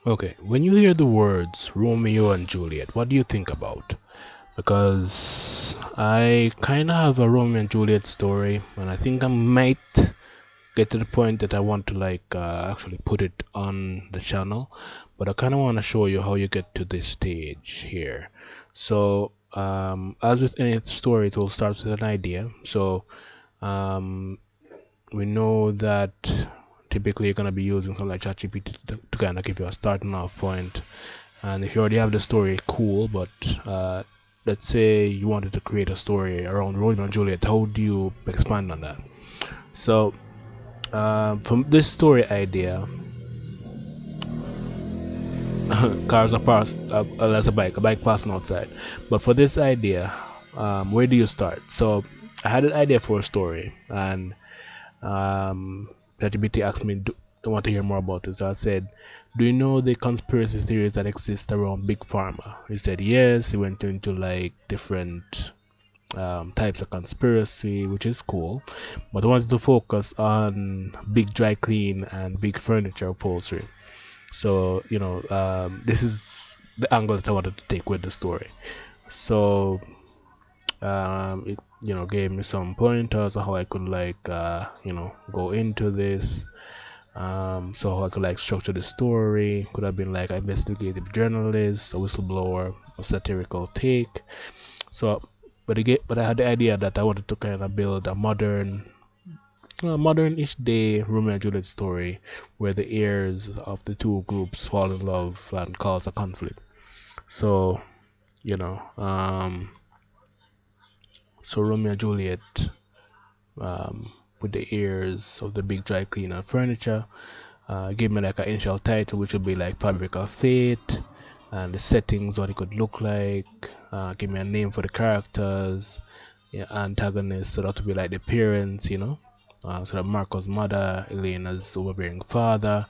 Okay, when you hear the words Romeo and Juliet, what do you think about? Because I kind of have a Romeo and Juliet story, and I think I might get to the point that I want to actually put it on the channel, but I kind of want to show you how you get to this stage here. So, as with any story, it will start with an idea. So, um, we know that typically you're going to be using something like ChatGPT to kind of give you a starting off point. And if you already have the story, cool. But let's say you wanted to create a story around Romeo and Juliet, how do you expand on that? So, from this story idea, cars are passed, there's a bike passing outside. But for this idea, where do you start? So, I had an idea for a story, and ChatGPT asked me, "Do want to hear more about this?" So I said, "Do you know the conspiracy theories that exist around Big Pharma?" He said, "Yes." He went into like different types of conspiracy, which is cool. But I wanted to focus on Big Dry Clean and Big Furniture Upholstery. So, this is the angle that I wanted to take with the story. So, it gave me some pointers on how I could go into this. So how I could like structure the story. Could have been like an investigative journalist, a whistleblower, a satirical take. So, but I had the idea that I wanted to kind of build a modern-ish day Romeo and Juliet story where the heirs of the two groups fall in love and cause a conflict. So, you know, um, so Romeo and Juliet, with the heirs of the big dry cleaner furniture, give me like an initial title, which would be like Fabric of Fate, and the settings, what it could look like. Give me a name for the characters, yeah, antagonists, so that would be like the parents, so that Marco's mother, Elena's overbearing father,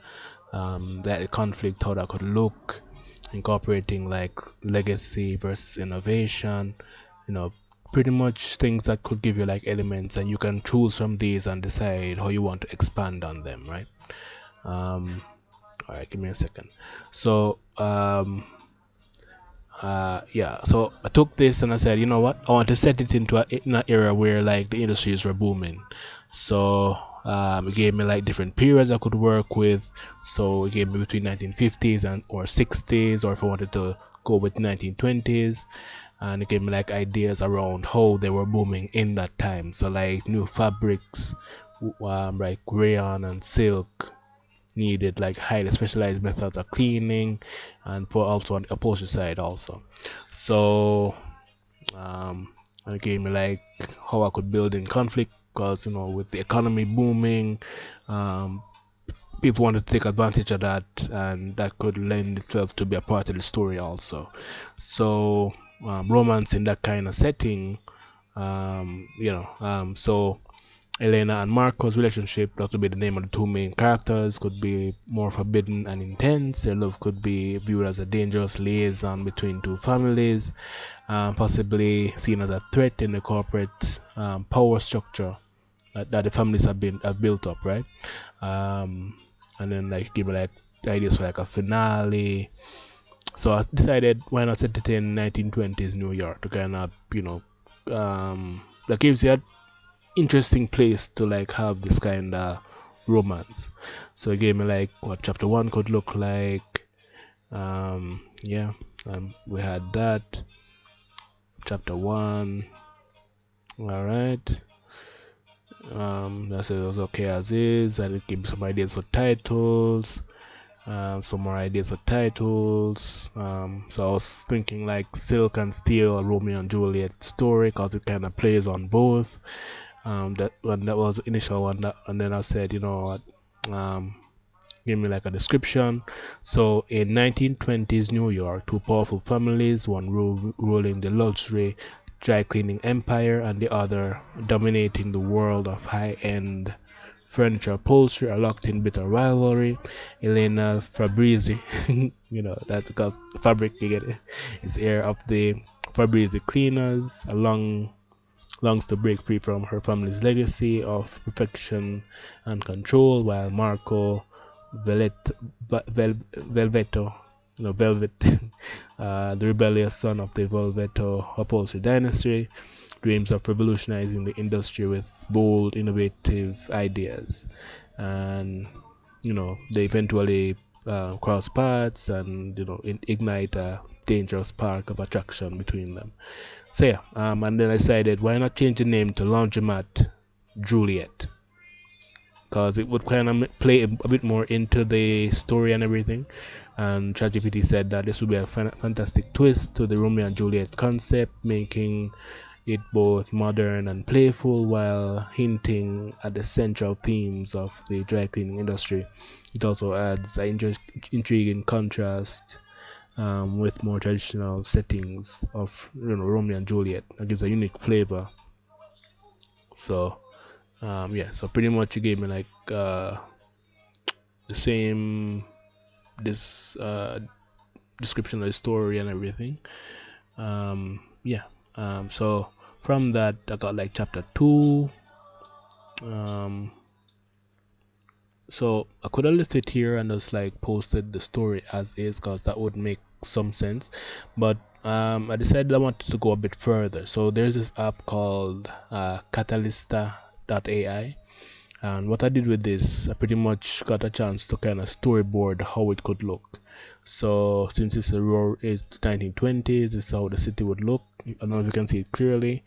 that the conflict, how that could look, incorporating like legacy versus innovation, you know, pretty much things that could give you like elements, and you can choose from these and decide how you want to expand on them, right? Um, all right, give me a second. So, yeah, so I took this and I said, you know what, I want to set it into in an era where like the industries were booming. So it gave me like different periods I could work with. So it gave me between 1950s and or 60s, or if I wanted to go with 1920s, and it gave me like ideas around how they were booming in that time. So like new fabrics, like rayon and silk needed like highly specialized methods of cleaning, and for also on the upholstery side also. So and it gave me like how I could build in conflict, because with the economy booming, um, people wanted to take advantage of that, and that could lend itself to be a part of the story also. So romance in that kind of setting, so Elena and Marco's relationship, that would be the name of the two main characters, could be more forbidden and intense. Their love could be viewed as a dangerous liaison between two families, possibly seen as a threat in the corporate power structure that the families have built up, right? Um, and then like give me like ideas for like a finale. So I decided why not set it in 1920s New York to kind of that gives you interesting place to like have this kind of romance. So it gave me like what chapter one could look like. Yeah, we had that chapter one. All right. That's it was okay as is, and it gave me some ideas for titles. Some more ideas for titles. So I was thinking like Silk and Steel, a Romeo and Juliet story, because it kind of plays on both. That was the initial one, and then I said, you know what, give me like a description. So in 1920s New York, two powerful families, one ruling the luxury dry cleaning empire and the other dominating the world of high-end furniture upholstery, are locked in bitter rivalry. Elena Fabrizi, that because fabric, you get it, is heir of the Fabrizi cleaners, along longs to break free from her family's legacy of perfection and control, while Marco, Velet, Velveto, Velvet, the rebellious son of the Velveto upholstery dynasty, dreams of revolutionizing the industry with bold, innovative ideas, and they eventually cross paths and ignite a dangerous spark of attraction between them. So yeah, and then I decided why not change the name to Laundromat Juliet, because it would kind of play a bit more into the story and everything. And ChatGPT said that this would be a fantastic twist to the Romeo and Juliet concept, making it both modern and playful while hinting at the central themes of the dry cleaning industry. It also adds an intriguing contrast with more traditional settings of Romeo and Juliet. It gives a unique flavor. So yeah, so pretty much you gave me like the same this description of the story and everything. Yeah. So from that I got like chapter 2. um so I could have left it here and just like posted the story as is, because that would make some sense, but I decided I wanted to go a bit further. So there's this app called Catalysta.ai. And what I did with this, I pretty much got a chance to kind of storyboard how it could look. So since it's 1920s, this is how the city would look. I don't know if you can see it clearly.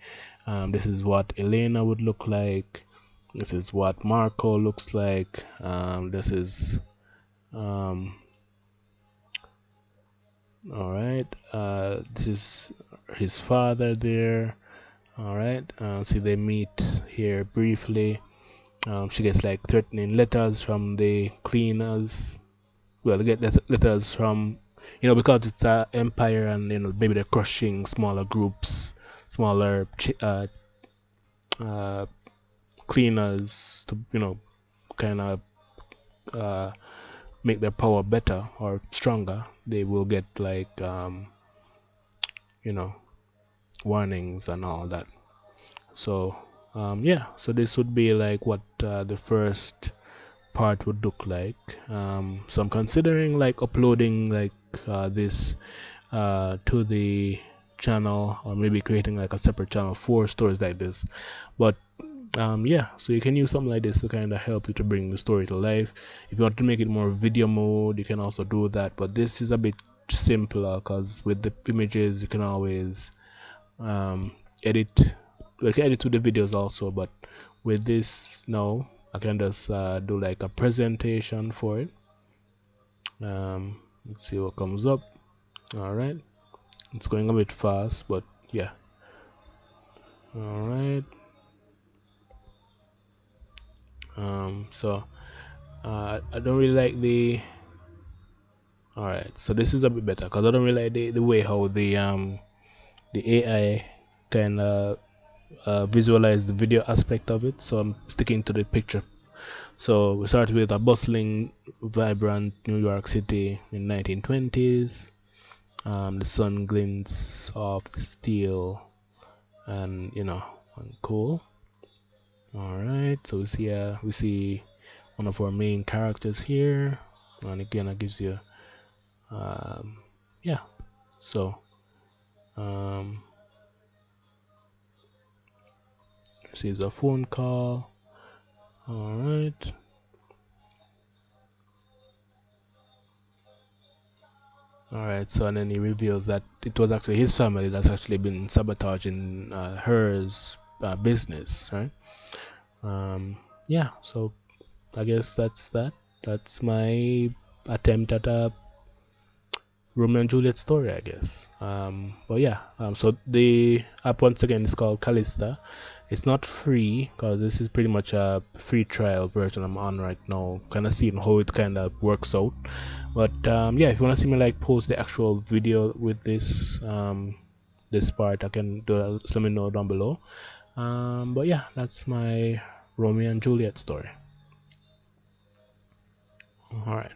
This is what Elena would look like. This is what Marco looks like. This is all right. This is his father there. All right. See, they meet here briefly. She gets like threatening letters from the cleaners. Well, they get letters from, because it's a empire, and maybe they're crushing smaller groups, smaller uh, cleaners to kind of uh, make their power better or stronger. They will get like you know warnings and all that. So yeah, so this would be like what the first part would look like. So I'm considering like uploading like this to the channel, or maybe creating like a separate channel for stories like this. But yeah, so you can use something like this to kind of help you to bring the story to life. If you want to make it more video mode, you can also do that, but this is a bit simpler because with the images you can always um, edit. We can edit to the videos also, but with this now I can just do like a presentation for it. Let's see what comes up. All right, it's going a bit fast, but yeah. All right. So I don't really like the. All right, so this is a bit better because I don't really like the way how the AI can visualize the video aspect of it. So I'm sticking to the picture. So we start with a bustling, vibrant New York City in 1920s. The sun glints off the steel, and and cool. All right, so we see one of our main characters here, and again it gives you um, yeah. So um, this is a phone call. All right. All right, so and then he reveals that it was actually his family that's actually been sabotaging hers business, right? Um, yeah, so I guess that's that. That's my attempt at a Romeo and Juliet story, I guess. But yeah, so the app once again is called Callista. It's not free because this is pretty much a free trial version I'm on right now, kind of seeing how it kind of works out. But yeah, if you want to see me like post the actual video with this part, I can do that. Just let me know down below. But yeah, that's my Romeo and Juliet story. All right.